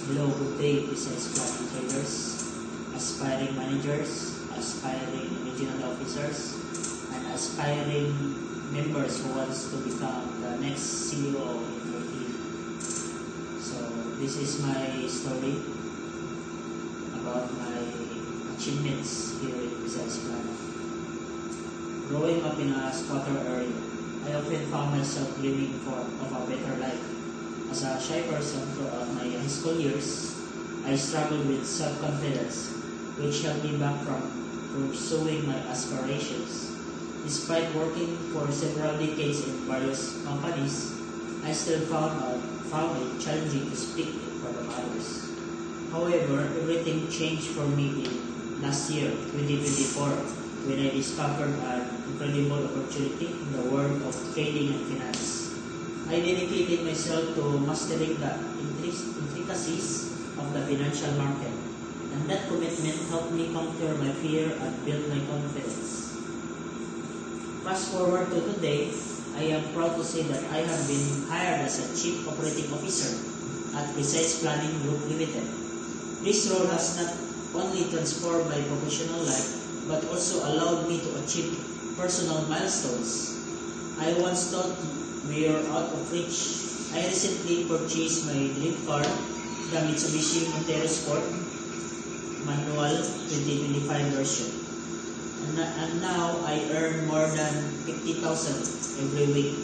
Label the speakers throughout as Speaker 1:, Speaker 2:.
Speaker 1: Hello, good day, business planning traders, aspiring managers, aspiring regional officers, and aspiring members who wants to become the next CEO in your team. So this is my story about my achievements here in business planning. Growing up in a squatter area, I often found myself dreaming of a better life. As a shy person throughout my high school years, I struggled with self-confidence, which held me back from pursuing my aspirations. Despite working for several decades in various companies, I still found it challenging to speak in front of others. However, everything changed for me in last year, 2024, when I discovered an incredible opportunity in the world of trading and finance. I dedicated myself to mastering the intricacies of the financial market, and that commitment helped me conquer my fear and build my confidence. Fast forward to today, I am proud to say that I have been hired as a Chief Operating Officer at Precise Planning Group Limited. This role has not only transformed my professional life, but also allowed me to achieve personal milestones I once thought we are out of reach. I recently purchased my dream car, the Mitsubishi Montero Sport Manual 2025 version. And now I earn more than 50,000 every week.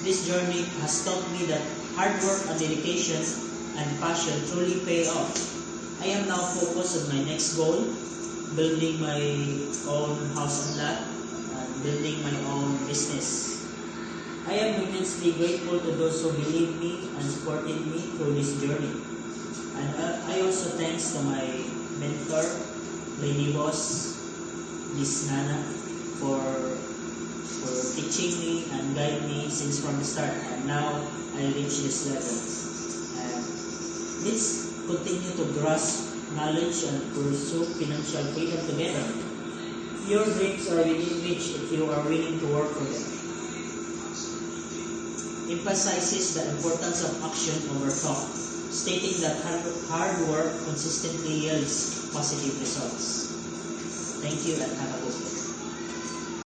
Speaker 1: This journey has taught me that hard work and dedication and passion truly pay off. I am now focused on my next goal, building my own house and lot, and building my own business. I am immensely grateful to those who believe me and supported me through this journey. And I also thanks to my mentor, Lady Boss, Miss Nana, for teaching me and guiding me since from the start. And now I reach this level. And let's continue to grasp knowledge and pursue financial freedom together. Your dreams are within reach if you are willing to work for them. Emphasizes the importance of action over talk, stating that hard work consistently yields positive results. Thank you and have a good day.